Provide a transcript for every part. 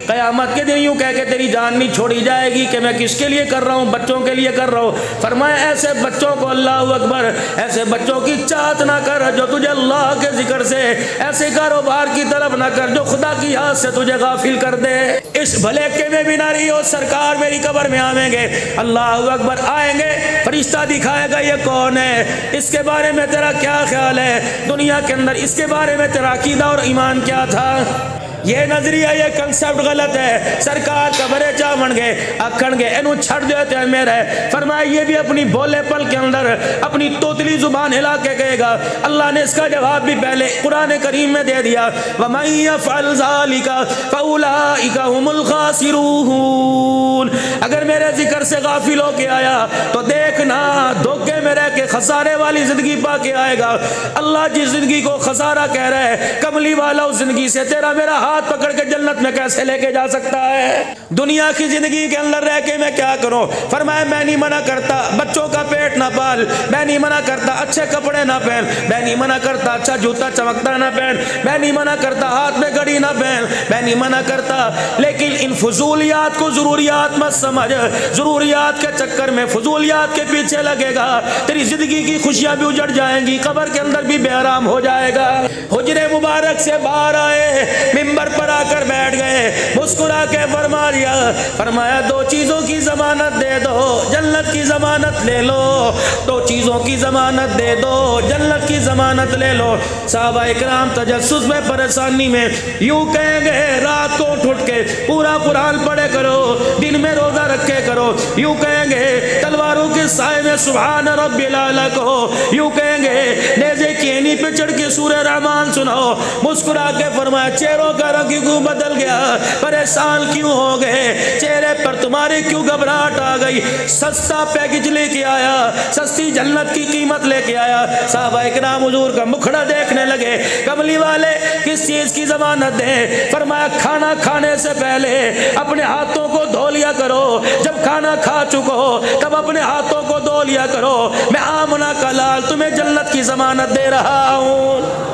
क़यामत के दिन यूँ कह के तेरी जान नहीं छोड़ी जाएगी कि मैं किसके लिए कर रहा हूँ, बच्चों के लिए कर रहा हूँ। फरमाया ऐसे बच्चों को, अल्लाह अकबर, ऐसे बच्चों की चाहत ना कर जो तुझे अल्लाह के जिक्र से, ऐसे कारोबार की तरफ ना कर जो खुदा की याद से तुझे गाफिल कर दे। इस भलेके में भी ना रही हो, सरकार मेरी कब्र में आवेंगे, अल्लाह अकबर, आएंगे, फरिश्ता दिखाएगा ये कौन है, इसके बारे में तेरा क्या ख्याल है, दुनिया के अंदर इसके बारे में तेरा अकीदा और ईमान क्या था। ये नजरिया, ये कंसेप्ट गलत है। सरकार कबरे चावन गए अखन गए इनू छड़ देते हैं मेरे। फरमाया ये भी अपनी भोले पल के अंदर अपनी तोतली जुबान हिला के कहेगा। अल्लाह ने इसका जवाब भी पहले कुरान करीम में दे दिया, वमन यफ़अल ज़ालिका फ़उलाइका हुमुल ख़ासिरून। अगर मेरे जिक्र से गाफिल होके आया तो देखना धोखे में रह के खसारे वाली जिंदगी पा के आएगा। अल्लाह जिस जिंदगी को खसारा कह रहा है, कमली वाला उस जिंदगी से तेरा मेरा हाथ पकड़ के जन्नत में कैसे लेके जा सकता है। दुनिया की जिंदगी के अंदर रह के मैं क्या करूं। फरमाया मैं नहीं मना करता बच्चों का पेट ना पाल, मैं नहीं मना करता अच्छे कपड़े ना पहन, मैं नहीं मना करता अच्छा जूता चमकता ना पहन, मैं नहीं मना करता हाथ में घड़ी ना पहन, मैं नहीं मना करता, लेकिन इन फजूलियात को जरूरियात मत समझ। जरूरियात के चक्कर में फजूलियात के पीछे लगेगा, तेरी जिंदगी की खुशियां भी उजड़ जाएंगी, कब्र के अंदर भी बेआराम हो जाएगा। हुजरे मुबारक से बाहर आए, मिंबर पर आकर बैठ गए, मुस्कुरा के फरमा दिया, फरमाया दो चीजों की जमानत दे दो, जन्नत की जमानत ले लो। दो चीजों की जमानत दे दो, जन्नत की जमानत ले लो। साहबा इकराम तजस्सुस में, परेशानी में, यूं कहेंगे रात को उठ के पूरा कुरान पढ़े करो, दिन में रोजा रखे करो, यूं कहेंगे तलवारों के साए में सुभान रब्बिल आला कहो, यूं कहेंगे नेज़े केनी पे चढ़ के सूरह रहमान सुनाओ। मुस्कुरा के फरमाया चेहरों का रंग क्यों बदल गया, परेशान क्यों हो गए, चेहरे पर तुम्हारे क्यों घबराहट आ गई। सस्ता पैकेज लेके आया, सस्ती जन्नत की कीमत लेके आया। साहबा इकराम हुजूर का मुखड़ा देखने लगे, कमली वाले किस चीज की जमानत दें। फरमाया खाना खाने से पहले अपने हाथों को धो लिया करो, जब खाना खा चुको तब अपने हाथों को धो लिया करो। मैं आमना का लाल तुम्हें जन्नत की जमानत दे रहा हूँ।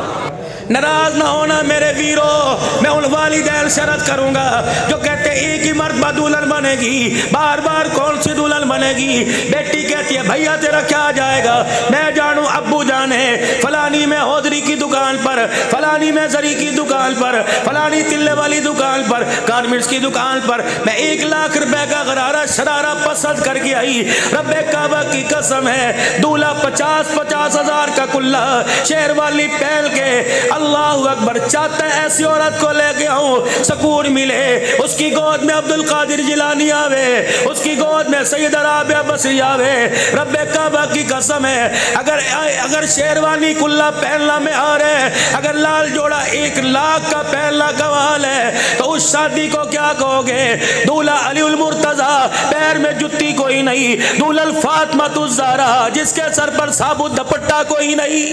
नाराज ना होना मेरे वीरों, मैं उन वालिदैन से रद्द करूंगा जो कहते एक ही मर्तबा दुल्हन बनेगी, बार बार कौन सी दुल्हन बनेगी। बेटी कहती है भैया तेरा क्या जाएगा, मैं जानू अब्बू जाने फलानी में होदरी की दुकान पर, फलानी में जरी की दुकान पर, फलानी तिल्ले वाली दुकान पर, गारमेंट्स की दुकान पर मैं 1 लाख रुपए का गरारा शरारा पसंद करके आई। रब्बे काबा की कसम है दूल्हा 50-50 हजार का कुल्ला शेर वाली पहन के, अल्लाह अकबर, चाहता है ऐसी औरत को लेके आऊं, सुकून मिले, उसकी गोद में अब्दुल कादिर जिलानी आवे, उसकी गोद में सैयद राबिया बसरी आवे। रब्बे काबा की कसम है अगर शेरवानी कुल्ला पहनना में आ रहे, अगर लाल जोड़ा 1 लाख का पहनना कमाल है, तो उस शादी को क्या कहोगे। दूल्हा अली उल मुर्तजा, पैर में जुत्ती कोई नहीं, दुल्हन फातिमा तुज ज़हरा जिसके सर पर साबुत दुपट्टा कोई नहीं,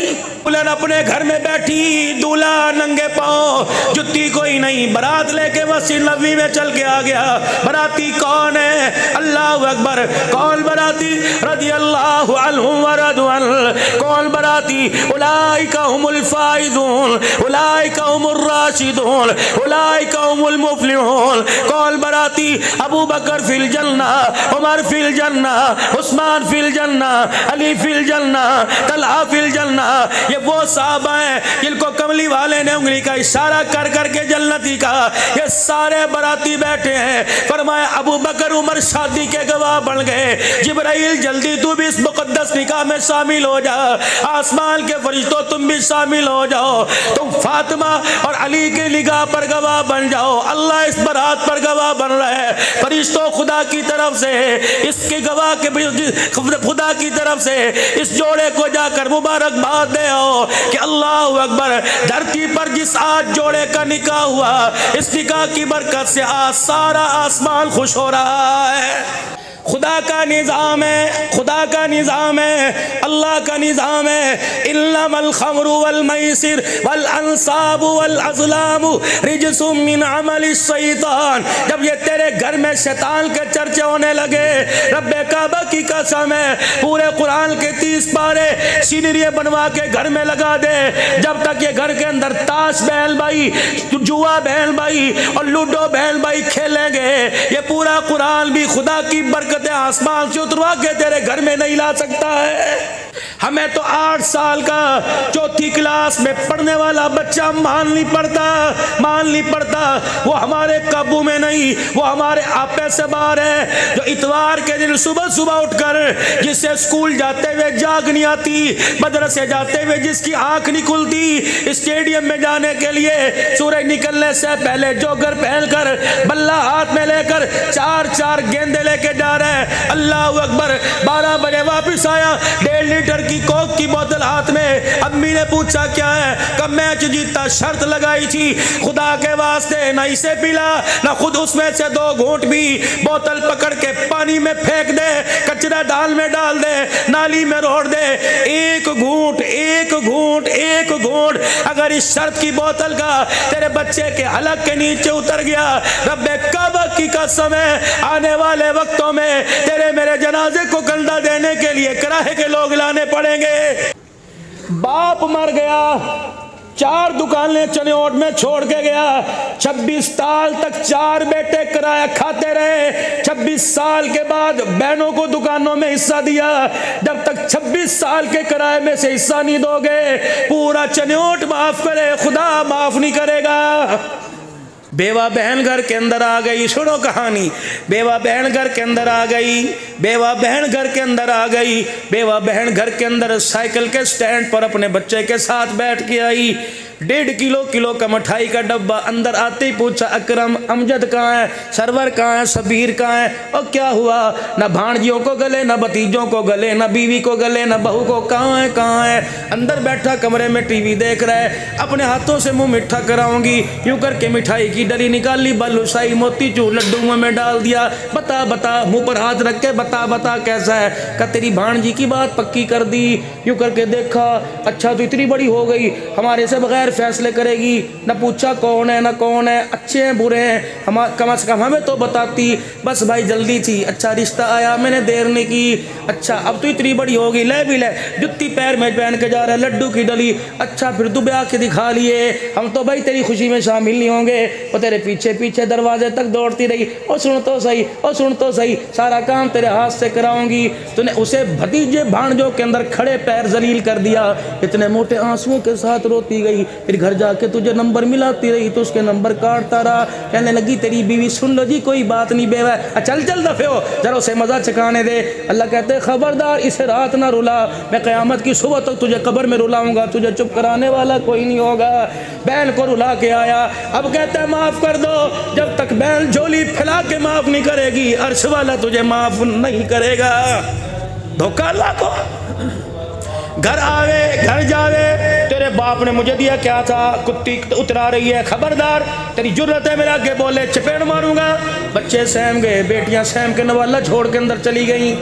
दुल्हन अपने घर में बैठी, दूल्हा नंगे पांव, जुत्ती कोई नहीं, बारात लेके मस्जिद नबवी में चल के आ गया। बाराती कौन है, अल्लाह अकबर, कौन बाराती, रज़ी अल्लाहु अन्हुम व रज़ू अन्हु, कौन बाराती, उलाइका हुमुल फाइज़ून, उलाइका हुमुर राशिदून, उलाइका हुमुल मुफ़लिहून। कौन बाराती, अबू बकर फिल जन्ना, उमर फिल जन्ना, उस्मान फिल जन्ना, अली फिल जन्ना, तलहा फिल जन्ना। ये वो साहबा हैं जिनको कमली वाले ने उंगली का इशारा कर करके जन्नती कहा। ये सारे बराती बैठे हैं। फरमाया अबू बकर उमर शादी के गवाह बन गए। जिब्राइल जल्दी तू भी इस मुकद्दस निकाह में शामिल हो जा, आसमान के फरिश्तों तुम भी शामिल हो जाओ, तुम फातिमा और अली के निगाह पर गवाह बन जाओ। अल्लाह इस बारात पर गवाह बन रहा है, फरिश्तों खुदा की तरफ से इसके गवाह के खुदा की तरफ से इस जोड़े को जाकर मुबारकबाद दे आओ कि अल्लाह अकबर, धरती पर जिस आज जोड़े का निकाह हुआ, इस निकाह की बरकत से आज सारा आसमान खुश हो रहा है। खुदा का निज़ाम है, खुदा का निज़ाम है, अल्लाह का निज़ाम है। इन्नमल खम्रु वल मैसिर वल अंसाबु वल अज़लामु रिजसुम मिन अमलि शैतान। जब ये तेरे घर में शैतान के चर्चे होने लगे, रब्बे काबा की कसम है, पूरे कुरान के 30 पारे सीनरी बनवा के घर में लगा दे। जब तक ये घर के अंदर ताश बहन भाई, जुआ बहन भाई और लूडो बहन भाई देंगे। ये पूरा कुरान भी खुदा की बरकत आसमान से उतरवा के तेरे घर में नहीं ला सकता है। हमें तो 8 साल का चौथी क्लास में पढ़ने वाला बच्चा मान नहीं पड़ता, वो हमारे काबू में नहीं, वो हमारे आपे से बाहर है। जो इतवार के दिन सुबह सुबह उठकर जिससे स्कूल जाते हुए जाग नहीं आती, मदरसे जाते हुए जिसकी आंख नहीं खुलती, स्टेडियम में जाने के लिए सूरज निकलने से पहले जोगर पहनकर बल्ला हाथ में लेकर 4-4 गेंदे लेके जा रहे हैं। अल्लाह अकबर। 12 बजे वापस आया, 1.5 लीटर की कोक की बोतल हाथ में। अम्मी ने पूछा क्या है? कब मैच जीता, शर्त लगाई थी, खुदा के वास्ते ना इसे पिला ना खुद उसमें से 2 घूंट भी। बोतल पकड़ के पानी में फेंक दे, कचरा डाल में डाल दे, नाली में रोड़ दे। एक घूंट अगर इस शर्त की बोतल का तेरे बच्चे के हलक के नीचे उतर गया, रब्बे काबा की कसम है, आने वाले वक्तों में तेरे मेरे जनाजे को कंधा देने के लिए कराहे के लोग लाने पड़ेंगे। बाप मर गया, 4 दुकानें चनियोट में छोड़ के गया। 26 साल तक 4 बेटे किराया खाते रहे। 26 साल के बाद बहनों को दुकानों में हिस्सा दिया। जब तक 26 साल के किराए में से हिस्सा नहीं दोगे, पूरा चनियोट माफ करे, खुदा माफ नहीं करेगा। बेवा बहन घर के अंदर आ गई, सुनो कहानी। बेवा बहन घर के अंदर आ गई, बेवा बहन घर के अंदर आ गई। बेवा बहन घर के अंदर साइकिल के स्टैंड पर अपने बच्चे के साथ बैठ के आई। 1.5 किलो का मिठाई का डब्बा। अंदर आते ही पूछा, अकरम अमजद कहाँ है, सरवर कहाँ है, सबीर कहाँ है? और क्या हुआ? ना भांजियों को गले, ना भतीजों को गले, ना बीवी को गले, ना बहू को। कहाँ है? अंदर बैठा कमरे में टीवी देख रहा है। अपने हाथों से मुंह मिठा कराऊंगी, यूं करके मिठाई की डली निकाल ली, बालूशाही मोतीचूर लड्डू में डाल दिया। बता मुंह पर हाथ रख के बता कैसा है? का तेरी भांजी की बात पक्की कर दी। यूं करके देखा, अच्छा तो इतनी बड़ी हो गई, हमारे से बगैर फैसले करेगी। न पूछा कौन है न कौन है, अच्छे हैं बुरे हैं, हम कम से कम हमें तो बताती। बस भाई जल्दी थी, अच्छा रिश्ता आया, मैंने देर नहीं की। अच्छा अब तो इतनी बड़ी होगी, ले भी ले, जुत्ती पैर में पहन के जा रहा है, लड्डू की डली। अच्छा फिर तू ब्याह के दिखा लिए, हम तो भाई तेरी खुशी में शामिल नहीं होंगे। और तेरे पीछे पीछे दरवाजे तक दौड़ती रही, और सुन तो सही, सारा काम तेरे हाथ से कराऊंगी। तूने उसे भतीजे भांजों के अंदर खड़े पैर जलील कर दिया। इतने मोटे आंसुओं के साथ रोती गई। फिर घर जाके तुझे नंबर मिलाती रही तो उसके नंबर काटता रहा। कहने लगी तेरी बीवी, सुन लो जी कोई बात नहीं बेवा, चल दफे हो, जरा उसे मजा चखाने दे। अल्लाह कहते खबरदार इसे रात ना रुला, मैं क़यामत की सुबह तक तुझे कब्र में रुलाऊंगा, तुझे चुप कराने वाला कोई नहीं होगा। बहन को रुला के आया, अब कहते हैं माफ कर दो। जब तक बहन झोली फैला के माफ नहीं करेगी, अर्श वाला तुझे माफ नहीं करेगा। धोखा अल्लाह को। घर आवे घर जावे, तेरे बाप ने मुझे दिया क्या था, कुत्ती उतरा रही है, खबरदार तेरी जुर्रत है मेरे आगे बोले, चपेट मारूंगा। बच्चे सहम गए, बेटियां सहम के नवाला छोड़ के अंदर चली गई।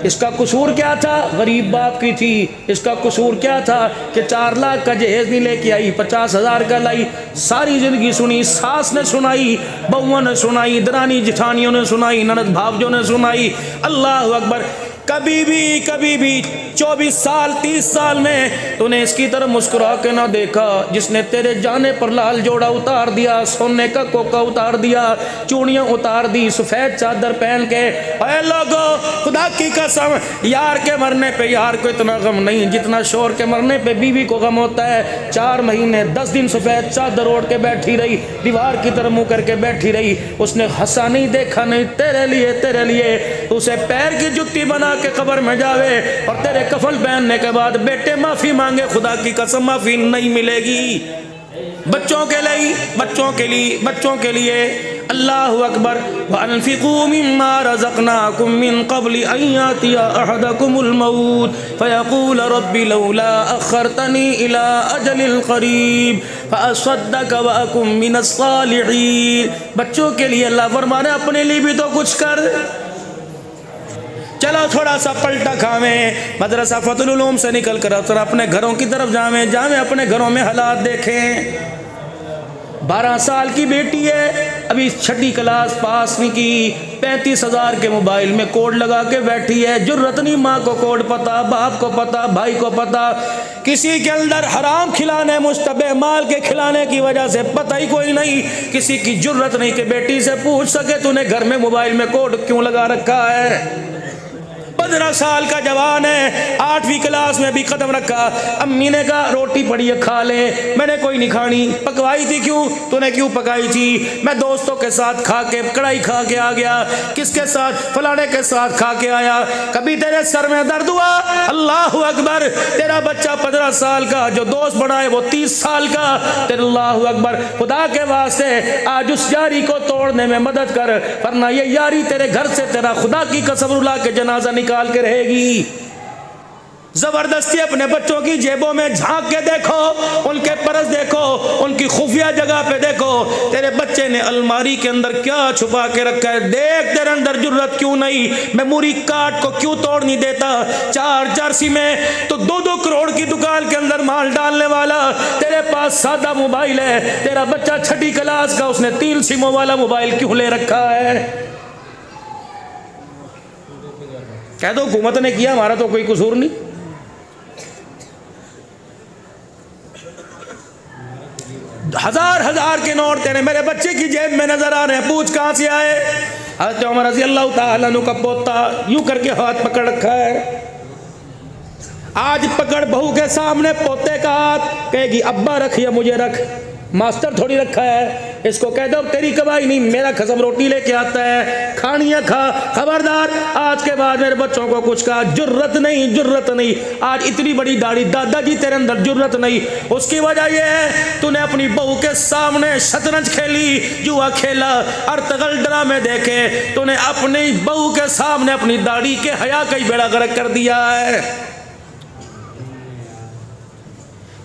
इसका कसूर क्या था? गरीब बाप की थी। इसका कसूर क्या था कि 4 लाख का जहेज नहीं लेके आई, 50,000 का लाई। सारी जिंदगी सुनी, सास ने सुनाई, बहुओं ने सुनाई, दरानी जिठानियों ने सुनाई, ननद भावजों ने सुनाई। अल्लाह अकबर। कभी भी 24 साल 30 साल में तूने इसकी तरफ मुस्कुरा के ना देखा, जिसने तेरे जाने पर लाल जोड़ा उतार दिया, सोने का कोका उतार दिया, चूड़ियां उतार दी, सफेद चादर पहन के। अरे लोगों, खुदा की कसम, यार के मरने पे यार को इतना गम नहीं जितना शोर के मरने पे बीवी को गम होता है। 4 महीने 10 दिन सफेद चादर ओढ़ के बैठी रही, दीवार की तरफ मुंह करके बैठी रही। उसने हंसा नहीं, देखा नहीं, तेरे लिए उसे पैर की जुत्ती बना के कब्र में जावे और तेरे कफन पहनने के बाद बेटे माफी मांगे, खुदा की कसम माफी नहीं मिलेगी। बच्चों के लिए अल्लाहु अकबर। वअनफिकू मिम्मा रज़क़नाकुम मिन क़ब्लि अन यातिया अहदकुमुल मौत फ़यक़ूल रब्बि लौला अख़्ख़रतनी इला अजलिल क़रीब फ़अस्सद्दक़ व अकुम मिनस सालिहीन। बच्चों के लिए अल्लाह फरमाने अपने लिए भी तो कुछ कर। चलो थोड़ा सा पलटा खावें, मदरसा फतहुल उलूम से निकल कर अपने घरों की तरफ जावें, अपने घरों में हालात देखें। 12 साल की बेटी है, अभी छठी क्लास पास नहीं की, 35,000 के मोबाइल में कोड लगा के बैठी है। जुर्रत नहीं, माँ को कोड पता, बाप को पता, भाई को पता। किसी के अंदर हराम खिलाने, मुश्तबे माल के खिलाने की वजह से पता ही कोई नहीं। किसी की जुर्रत नहीं कि बेटी से पूछ सके तूने घर में मोबाइल में कोड क्यों लगा रखा है। 15 साल का जवान है, 8वीं क्लास में भी कदम रखा। अम्मी ने कहा रोटी पड़ी है खा ले। मैंने कोई नहीं खानी। पकवाई थी क्यों? तूने क्यों पकाई थी? मैं दोस्तों के साथ खा के कढ़ाई खा के आ गया। किसके साथ? फलाने के साथ खा के आया। कभी तेरे सर में दर्द हुआ? अल्लाह अकबर। तेरा बच्चा 15 साल का, जो दोस्त बना है वो 30 साल का। तेरे अल्लाह अकबर। खुदा के वास्ते आज उस यारी को तोड़ने में मदद कर, वरना ये यारी तेरे घर से, तेरा खुदा की कसम रुला के जनाजा निकाल के रहेगी। जबरदस्ती अपने बच्चों की जेबों में झांक के देखो, उनके पर्स देखो, उनकी खुफिया जगह पे देखो, तेरे बच्चे ने अलमारी के अंदर क्या छुपा के रखा है। देख तेरे अंदर जुर्रत क्यों नहीं, मेमोरी कार्ड को क्यों तोड़ नहीं देता। 4 जर्सी में तो 2-2 करोड़ की दुकान के अंदर माल डालने वाला, तेरे पास सादा मोबाइल है। तेरा बच्चा छठी क्लास का, उसने 3 सिमों वाला मोबाइल क्यों ले रखा है? कह दो हुकूमत ने किया, हमारा तो कोई कसूर नहीं। हजार के नोट तेरे मेरे बच्चे की जेब में नजर आ रहे हैं। पूछ कहां से आए? हज़रत उमर रज़ी अल्लाह ताला अन्हु का पोता यूं करके हाथ पकड़ रखा है। आज पकड़ बहू के सामने पोते का हाथ, कहेगी अब्बा रख या मुझे रख, मास्टर थोड़ी रखा है। इसको कह दो तेरी कमाई नहीं, मेरा खसम रोटी लेके आता है, खानी है खा। खबरदार आज के बाद मेरे बच्चों को कुछ कहा, जुर्रत नहीं, जुर्रत नहीं। आज इतनी बड़ी दाढ़ी, दादाजी तेरे अंदर जुर्रत नहीं। उसकी वजह यह है तूने अपनी बहू के सामने शतरंज खेली, जुआ खेला, अर्तगल ड्रामे देखे। तूने अपनी बहू के सामने अपनी दाढ़ी के हया का ही बेड़ा गर्क कर दिया है।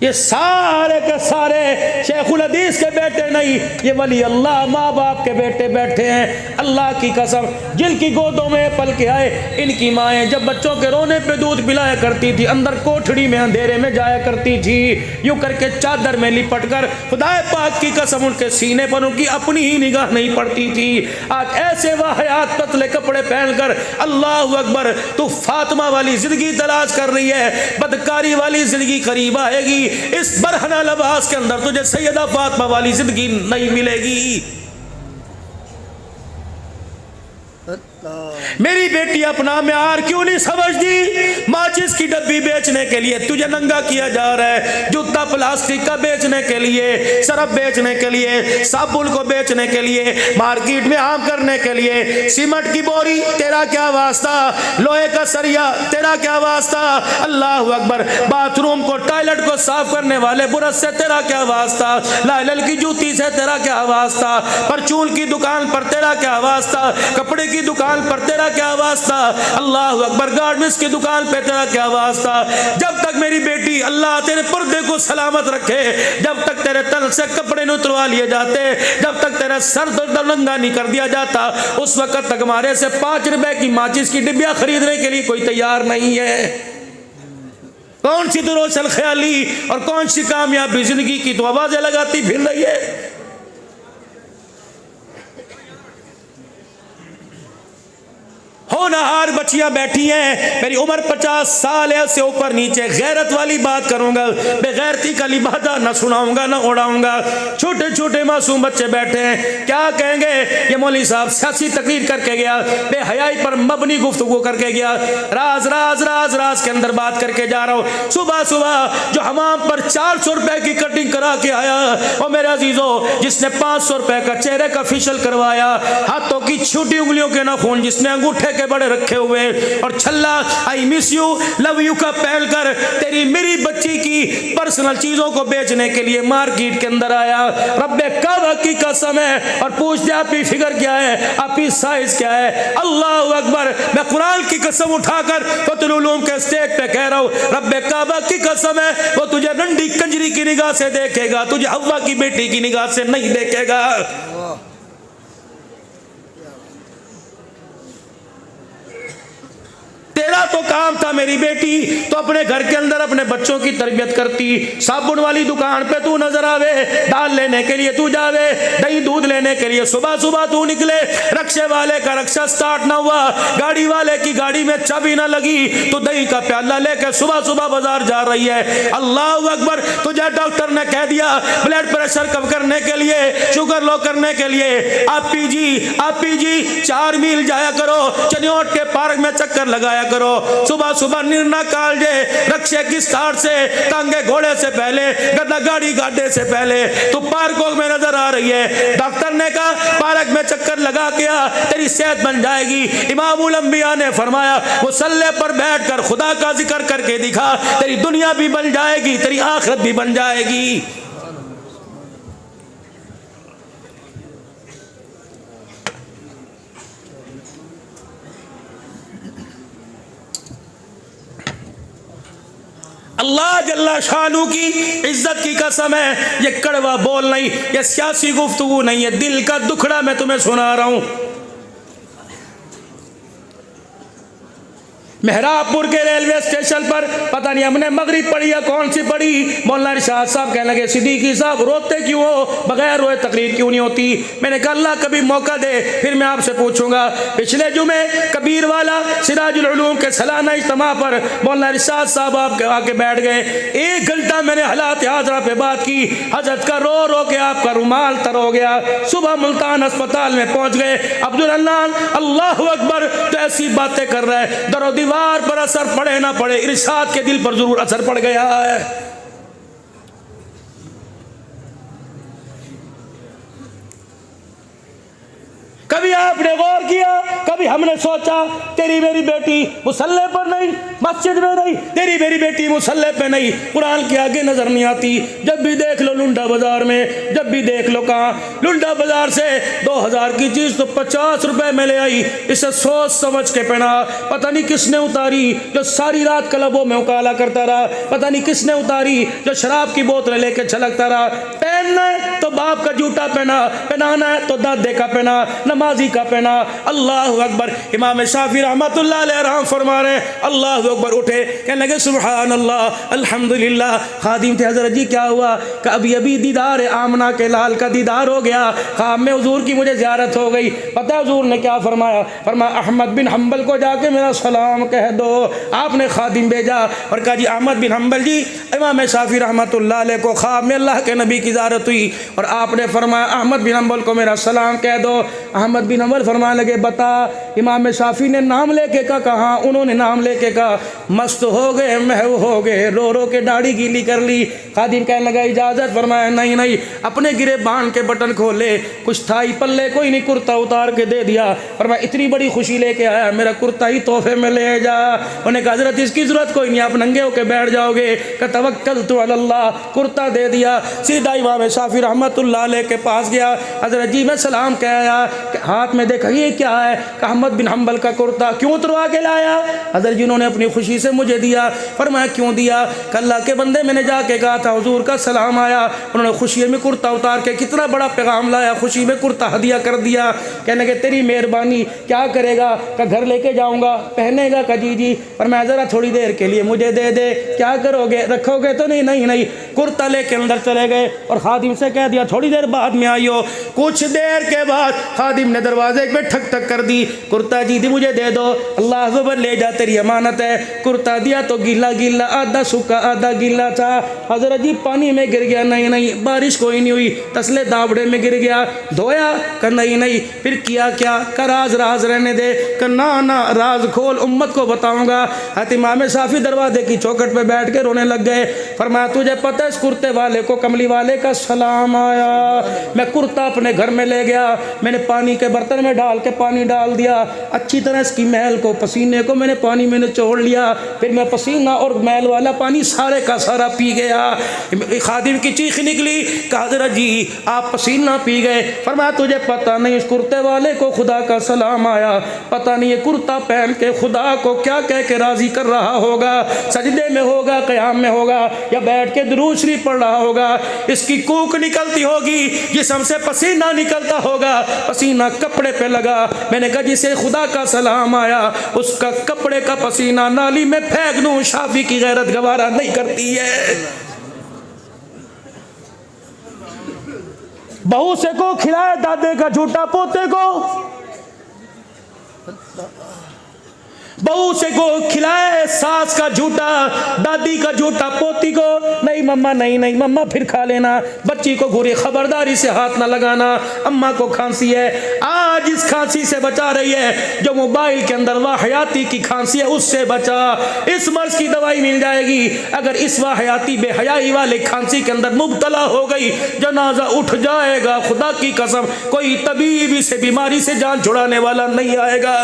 ये सारे के सारे शेखुल हदीस के बेटे नहीं, ये वली अल्लाह माँ बाप के बेटे बैठे हैं। अल्लाह की कसम, जिनकी गोदों में पल के आए, इनकी माएँ जब बच्चों के रोने पे दूध पिलाया करती थी, अंदर कोठड़ी में अंधेरे में जाया करती थी, यूं करके चादर में लिपट कर, खुदाए पाक की कसम उनके सीने पर उनकी अपनी ही निगाह नहीं पड़ती थी। आज ऐसे वाहयात पतले कपड़े पहनकर, अल्लाह अकबर, तू फातिमा वाली जिंदगी तलाश कर रही है, बदकारी वाली जिंदगी करीब आएगी। इस बरहना लिबास के अंदर तुझे सैयदा फातिमा वाली जिंदगी नहीं मिलेगी। मेरी बेटी अपना म्यार क्यों नहीं समझती? माचिस की डब्बी बेचने के लिए तुझे नंगा किया जा रहा है, जूता प्लास्टिक का बेचने के लिए, सरफ बेचने के लिए, साबुन को बेचने के लिए, मार्केट में आम करने के लिए। सीमेंट की बोरी तेरा क्या वास्ता, लोहे का सरिया तेरा क्या वास्ता, अल्लाह अकबर, बाथरूम को टॉयलेट को साफ करने वाले बुरश से तेरा क्या वास्ता, लाइलल की जूती से तेरा क्या वास्ता, परचून की दुकान पर तेरा क्या वास्ता, कपड़े की दुकान पर तेरा क्या वास्ता, अल्लाह अकबर, गार्मेंट्स की दुकान पे तेरा क्या वास्ता। जब तक मेरी बेटी अल्लाह तेरे पर्दे को सलामत रखे, जब तक तेरे तन से कपड़े न उतरवा लिए जाते, जब तक तेरा सर नंगा नहीं कर दिया जाता, उस वक्त तक हमारे से 5 रुपए की माचिस की डिब्बियां खरीदने के लिए कोई तैयार नहीं है। कौन सी दुरोसल ख्याली और कौन सी कामयाबी जिंदगी की तो आवाजें लगाती फिर रही है। होनहार बच्चियां बैठी हैं, मेरी उम्र 50 साल है, उससे ऊपर नीचे गैरत वाली बात करूंगा, बेगैरती का लिबादा न सुनाऊंगा न उड़ाऊंगा। छोटे छोटे मासूम बच्चे बैठे हैं, क्या कहेंगे ये मौलवी साहब सियासी तकरीर करके गया, बेहयाई पर मबनी गुफ्तगू करके गया, राज राज राज राज के अंदर बात करके जा रहा हूँ। सुबह सुबह जो हमाम पर 400 रुपए की कटिंग करा के आया, और मेरे अजीजों जिसने 500 रुपए का चेहरे का फेशियल करवाया, हाथों की छोटी उंगलियों के नाखून जिसने अंगूठे के बड़े रखे हुए, और छल्ला I miss you love you का पहनकर तेरी मेरी बच्ची की पर्सनल चीजों को बेचने के लिए मार्केट के अंदर आया। रब्बे काबा की कसम है, और पूछते आपकी फिगर क्या है, आपकी साइज क्या है। अल्लाह अकबर, मैं कुरान की कसम उठाकर फतहुल उलूम के स्टेज पे कह रहा हूँ, रब्बे काबा की कसम है, वो तुझे रंडी कंजरी की निगाह से देखेगा, तुझे हव्वा की बेटी की निगाह से नहीं देखेगा। तेरा तो काम था मेरी बेटी तो अपने घर के अंदर अपने बच्चों की तरबियत करती, साबुन वाली दुकान पे तू नजर आवे, दाल लेने के लिए तू जावे, दही दूध लेने के लिए सुबह सुबह तू निकले, रक्शे वाले का रक्शा स्टार्ट ना हुआ, गाड़ी वाले की गाड़ी में चाबी ना लगी, तो दही का प्याला लेकर सुबह सुबह बाजार जा रही है। अल्लाह अकबर, तुझे डॉक्टर ने कह दिया ब्लड प्रेशर कम करने के लिए, शुगर लो करने के लिए आप पीजी 4 मील जाया करो, चनियोट के पार्क में चक्कर लगाया करो, सुबह सुबह निर्णा काल जे रक्शे की स्टार्ट से, टांगे घोड़े से पहले, गद्दा गाड़ी गाड़े से पहले तू पार्कों में नजर आ रही है। डॉक्टर ने कहा पार्क में चक्कर लगा के आ, तेरी सेहत बन जाएगी। इमामुल अंबिया ने फरमाया मुसल्ले पर बैठकर खुदा का जिक्र करके दिखा, तेरी दुनिया भी बन जाएगी, तेरी आखिरत भी बन जाएगी। अल्लाह जल्ला शानू की इज्जत की कसम है, ये कड़वा बोल नहीं, ये सियासी गुफ्तगू नहीं है, दिल का दुखड़ा मैं तुम्हें सुना रहा हूं। मेहराबपुर के रेलवे स्टेशन पर पता नहीं हमने मगरिब पढ़ी या कौन सी पढ़ी, मौलाना इरशाद साहब कहने लगे सिद्दीकी साहब रोते क्यों हो, बगैर रोए तकरीर क्यों नहीं होती। मैंने कहा अल्लाह कभी मौका दे फिर मैं आपसे पूछूंगा। पिछले जुमे कबीर वाला सिराजुल उलूम के सालाना इज्तिमा पर मौलाना इरशाद साहब आपके आके बैठ गए, 1 घंटा मैंने हालात हाजरा पे बात की, हजरत का रो रो के आपका रुमाल तर हो गया। सुबह मुल्तान अस्पताल में पहुंच गए, अब्दुल अन्नान अल्लाह अकबर, तो ऐसी बातें कर रहा है, दरो दीवार पर असर पड़े ना पड़े इरशाद के दिल पर जरूर असर पड़ गया है। कभी आपने गौर किया, कभी हमने सोचा तेरी मेरी बेटी मुसल्ले पर नहीं, मस्जिद में नहीं, तेरी मेरी बेटी मुसल्ले पे नहीं, कुरान के आगे नजर नहीं आती। जब भी देख लो लुंडा बाजार में, जब भी देख लो कहाँ लुंडा बाजार से 2000 की चीज तो 50 रुपए में ले आई, इसे सोच समझ के पहना। पता नहीं किसने उतारी जो सारी रात क्लबों में उकाला करता रहा, पता नहीं किसने उतारी जो शराब की बोतल लेके छलकता रहा। पहनना है तो बाप का जूता पहना, पहनाना है तो दादे का पहना, नमाजी का पहना। अल्लाह अकबर। इमाम शाफी रहमतुल्लाह अलैह रहम फरमा रहे अल्लाह अकबर, उठे कहने लगे सुभान अल्लाह अल्हम्दुलिल्लाह। खादिम थे हजरत जी क्या हुआ, कभी अभी दीदार आमना के लाल का दीदार हो गया, ख्वाब में हुजूर की मुझे ज़ियारत हो गई। पता है हुजूर ने क्या फरमाया, फरमाया अहमद बिन हम्बल को जाके मेरा सलाम कह दो। आपने खादिम भेजा और कहा जी अहमद बिन हम्बल जी, इमाम शाफी रहमतुल्लाह अलैह को ख्वाब में अल्लाह के नबी की ज़ियारत हुई और आपने फरमाया अहमद बिन हम्बल को मेरा सलाम कह दो। अहमद बिन हम्बल फरमाने लगे बता इमाम शाफी ने नाम लेके का कहा, उन्होंने नाम लेके कहा मस्त हो गए, महव हो गए, रो रो के दाढ़ी गीली कर ली। खादिम कहने लगा इजाज़त, फरमाया नहीं नहीं, अपने गिरे बांध के बटन खोले, कुछ था ही पल्ले, कोई नहीं, कुर्ता उतार के दे दिया। फरमाया इतनी बड़ी खुशी लेके आया, मेरा कुर्ता ही तोहफे में ले जा। उन्हें कहा हज़रत इसकी ज़रूरत कोई नहीं, आप नंगे होके बैठ जाओगे। का तवक्कल तो अल्लाह, कुर्ता दे दिया। सीधा इमाम शाफी रहमतुल्लाह अलैह के पास गया, हज़रत जी मैं सलाम कह आया, हाथ में देखा ये क्या है, अहमद बिन हम्बल का कुर्ता, क्यों उतरवा के लाया? हज़रत जी उन्होंने अपनी खुशी से मुझे दिया। फरमाया क्यों दिया? अल्लाह के बंदे मैंने जाके कहा था हुजूर का सलाम आया, उन्होंने खुशी में कुर्ता उतार के कितना बड़ा पैगाम लाया, खुशी में कुर्ता हदिया कर दिया। कहने के तेरी मेहरबानी, क्या करेगा? का घर लेके जाऊँगा, पहनेगा का जी जी। और मैं ज़रा थोड़ी देर के लिए मुझे दे दे, क्या करोगे, रखोगे तो नहीं? नहीं नहीं। कुर्ता लेके अंदर चले गए और खादिम से कह दिया थोड़ी देर बाद में आइयो। कुछ देर के बाद खादिम ने दरवाजे पे ठक ठक कर दी, कुर्ता जी दी मुझे दे दो, अल्लाह अकबर ले जा तेरी अमानत है। कुर्ता दिया तो गीला गीला, आधा सूखा आधा गीला था। हजरत जी पानी में गिर गया, नहीं नहीं, बारिश कोई नहीं हुई, तसले दावड़े में गिर गया, धोया कर नहीं नहीं, फिर किया क्या? का राज राज रहने दे, कर ना ना राज खोल, उम्मत को बताऊंगा। इमाम शाफी दरवाजे की चौखट पे बैठ के रोने लग गए। फरमाया तुझे पता है इस कुर्ते वाले को कमली वाले का सलाम आया। मैं कुर्ता अपने घर में ले गया, मैंने पानी के बर्तन में डाल के पानी डाल दिया, अच्छी तरह इसकी महल को, पसीने को मैंने पानी में निचोड़ लिया, फिर मैं पसीना और महल वाला पानी सारे का सारा पी गया। खादिम की चीख निकली, कहा हज़रत जी आप पसीना पी गए। फरमाया तुझे पता नहीं इस कुर्ते वाले को खुदा का सलाम आया, पता नहीं ये कुर्ता पहन के खुदा को क्या कह के राजी कर रहा होगा, सजदे में होगा, क़याम में होगा, या बैठ के दुरूद शरीफ पढ़ रहा होगा। इसकी कूक निकलती होगी, जिस्म से पसीना निकलता होगा, पसीना कपड़े पे लगा। मैंने कहा जिसे खुदा का सलाम आया उसका कपड़े का पसीना नाली में फेंक दूं, शाफी की गैरत गवारा नहीं करती है। बहू से को खिलाए दादे का झूठा पोते को, बहू से को खिलाए सास का झूठा, दादी का झूठा पोती को। नहीं मम्मा, नहीं नहीं मम्मा फिर खा लेना। बच्ची को घूरे खबरदारी से हाथ ना लगाना, अम्मा को खांसी है। आज इस खांसी से बचा रही है जो मोबाइल के अंदर वाहयाती की खांसी है, उससे बचा। इस मर्ज की दवाई मिल जाएगी। अगर इस वाहयाती बेहयाई वाले खांसी के अंदर मुब्तला हो गई, जनाजा उठ जाएगा। खुदा की कसम, कोई तबीब इस बीमारी से जान छुड़ाने वाला नहीं आएगा।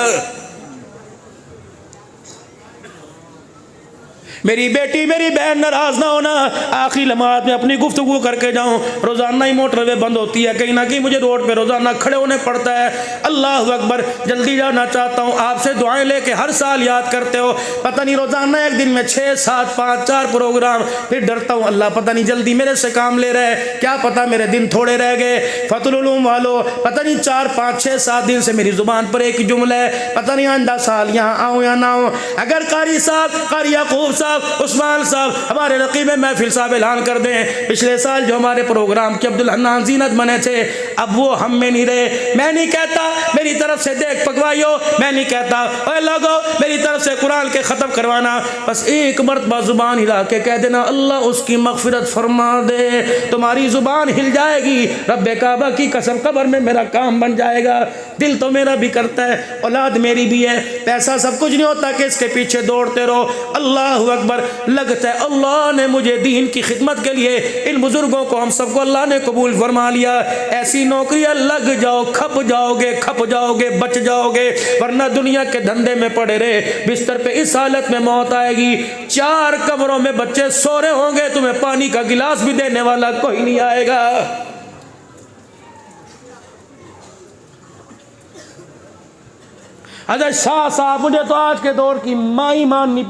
मेरी बेटी मेरी बहन नाराज ना होना, आखिरी लम्हात में अपनी गुफ्तगू करके जाऊं। रोजाना ही मोटरवे बंद होती है, कहीं ना कहीं मुझे रोड पे रोजाना खड़े होने पड़ता है। अल्लाह अकबर, जल्दी जाना चाहता हूं। आपसे दुआएं लेके हर साल याद करते हो, पता नहीं रोजाना एक दिन में 6, 7, 5, 4 प्रोग्राम। फिर डरता हूं अल्लाह पता नहीं जल्दी मेरे से काम ले रहे, क्या पता मेरे दिन थोड़े रह गए। फतुल उलूम वालों, पता नहीं 4, 5, 6, 7 दिन से मेरी जुबान पर एक ही जुमला है, पता नहीं आइंदा साल यहाँ आऊँ या ना आऊँ। अगर कारी साहब, कारी याकूब साहब, उस्मान साहब, हमारे रकीब महफिल साहब ऐलान कर दें, पिछले साल जो हमारे प्रोग्राम के अब्दुल हन्नान जीनत बने थे, अब वो हम में नहीं रहे। मैं नहीं कहता मेरी तरफ से देख पकवाइयो, मैं नहीं कहता ओए लोगो मेरी तरफ से कुरान के ख़त्म करवाना, बस एक मरतबा ज़ुबान हिला के कह देना अल्लाह उसकी मग़फ़िरत फरमा दे, तुम्हारी ज़ुबान हिल जाएगी। रब्बे काबा की कसम, कब्र में मेरा काम बन जाएगा। दिल तो मेरा भी करता है, औलाद मेरी भी है, पैसा सब कुछ नहीं होता कि इसके पीछे दौड़ते रहो। अल्लाह अकबर, लगता है अल्लाह ने मुझे दीन की खिदमत के लिए, इन बुजुर्गों को हम सबको अल्लाह ने कबूल फरमा लिया। ऐसी नौकरियां लग जाओ, खप जाओगे, बच जाओगे, वरना दुनिया के धंधे में पड़े रहे बिस्तर पे इस हालत में मौत आएगी। 4 कमरों में बच्चे सो रहे होंगे, तुम्हें पानी का गिलास भी देने वाला कोई नहीं आएगा। अजय शाह साहब, मुझे तो आज के दौर की माई माननी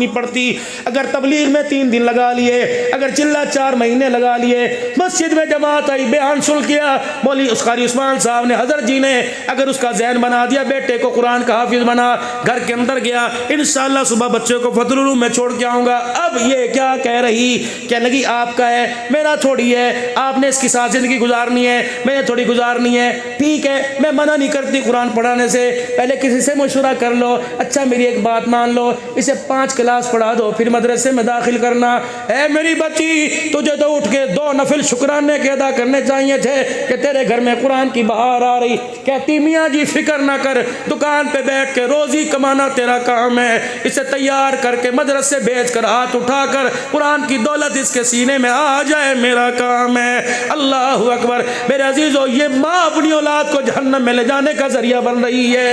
पड़ती। अगर तबलीग में 3 दिन लगा लिए, अगर चिल्ला 4 महीने लगा लिए, मस्जिद में जमात आई, बयान सुन किया, मौलवी कारी उस्मान साहब ने, हजरत जी ने अगर उसका ज़हन बना दिया, बेटे को कुरान का हाफिज बना, घर के अंदर गया, इंशाअल्लाह सुबह बच्चे को फतुल उलूम में छोड़ के आऊँगा। अब ये क्या कह रही, क्या लगी आपका है, मेरा थोड़ी है, आपने इसकी साथ ज़िंदगी गुजारनी है, मैंने थोड़ी गुजारनी है। ठीक है, मैं मना नहीं करती कुरान पढ़ाने से, पहले किसी से मशवरा कर लो। अच्छा मेरी एक बात मान लो, इसे 5 क्लास पढ़ा दो, फिर मदरसे में दाखिल करना। है मेरी बच्ची, तुझे तो उठ के 2 नफिल शुक्राने के अदा करने चाहिए थे कि तेरे घर में कुरान की बहार आ रही। कहती मियाँ जी फिक्र ना कर, दुकान पे बैठ के रोजी कमाना तेरा काम है। इसे तैयार करके मदरसे भेज कर, हाथ उठा कर कुरान की दौलत इसके सीने में आ जाए, मेरा काम है। अल्लाह अकबर। मेरे अजीजों, ये माँ अपनी औलाद को जहन्नम में ले जाने का जरिया बन रही है।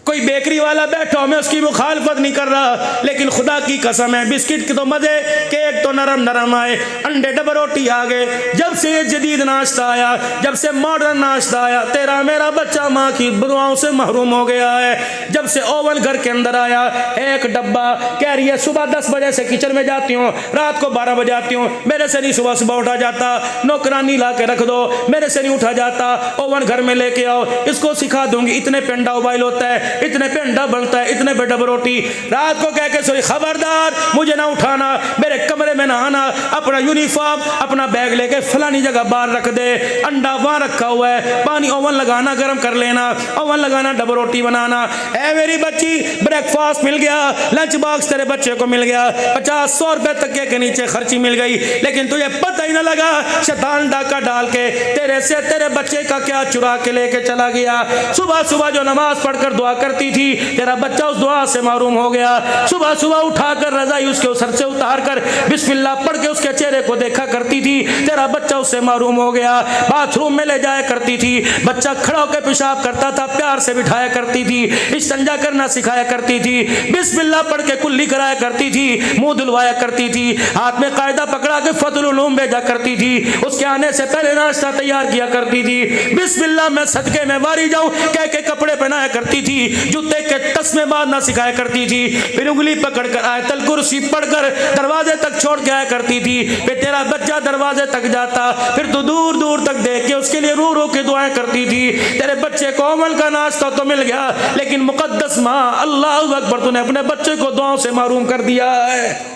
कोई बेकरी वाला बैठा हो, मैं उसकी मुखालफत नहीं कर रहा, लेकिन खुदा की कसम है, बिस्किट के तो मजे, केक तो नरम नरम आए, अंडे डबल रोटी आ गए। जब से ये जदीद नाश्ता आया, जब से मॉडर्न नाश्ता आया, तेरा मेरा बच्चा माँ की दुआओं से महरूम हो गया है। जब से ओवन घर के अंदर आया, एक डब्बा, कह रही है सुबह 10 बजे से किचन में जाती हूँ, रात को 12 बजे आती हूँ, मेरे से नहीं सुबह उठा जाता, नौकरानी ला के रख दो, मेरे से नहीं उठा जाता, ओवन घर में लेके आओ, इसको सिखा दूंगी, इतने पे अंडा उबाइल होता है, इतने पे अंडा बनता है, इतने पे डबल रोटी। रात को कह के सोई, खबरदार मुझे ना उठाना, मेरे कमरे में ना आना, अपना यूनिफॉर्म अपना बैग लेके फलानी जगह बाहर रख दे, अंडा वहां रखा हुआ है, पानी ओवन लगाना, गर्म कर लेना, ओवन लगाना, डबल रोटी बनाना। है मेरी बच्ची, ब्रेकफास्ट मिल गया, लंच बॉक्स तेरे बच्चे को मिल गया, 50-100 रुपए तक के नीचे खर्ची मिल गई, लेकिन तुझे पता ही ना लगा शैतान डाका डाल के तेरे से तेरे बच्चे का क्या चुरा के लेके चला गया। सुबह सुबह जो नमाज पढ़कर दुआ करती थी, तेरा बच्चा उस दुआ से महरूम हो गया। सुबह सुबह उठाकर रजाई उसके सर से उतार कर बिस्मिल्लाह पढ़ के उसके चेहरे को देखा करती थी, तेरा बच्चा उससे महरूम हो गया। बाथरूम में ले जाया करती थी, बच्चा खड़ा होकर पेशाब करता था, प्यार से बिठाया करती थी, इस्तिंजा करना सिखाया करती थी, बिस्मिल्लाह पढ़ के कुल्ली कराया करती थी, मुंह धुलवाया करती थी, हाथ में कायदा पकड़ा के फतुल उलूम भेजा करती थी, उसके आने से पहले नाश्ता तैयार किया करती थी, बिस्मिल्लाह मैं सदके में वारी जाऊं कह के कपड़े पहनाया करती थी, जूते के तस्मे बांधना सिखाया करती थी, फिर उंगली पकड़कर आयतल कुर्सी पढ़कर दरवाजे तक छोड़ के आया करती करती थी, फिर तेरा बच्चा दरवाजे तक जाता, फिर तू दूर दूर तक देख के उसके लिए रो रो के दुआएं करती थी। तेरे बच्चे को अमल का नाश्ता तो मिल गया, लेकिन मुकद्दस माँ अल्लाह अकबर तूने अपने बच्चे को दुआओं से महरूम कर दिया है।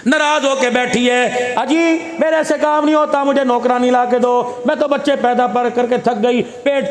नाराज होके बैठी है, अजी मेरे से काम नहीं होता, मुझे नौकरानी ला के दो, मैं तो बच्चे पैदा पर करके थक गई, पेट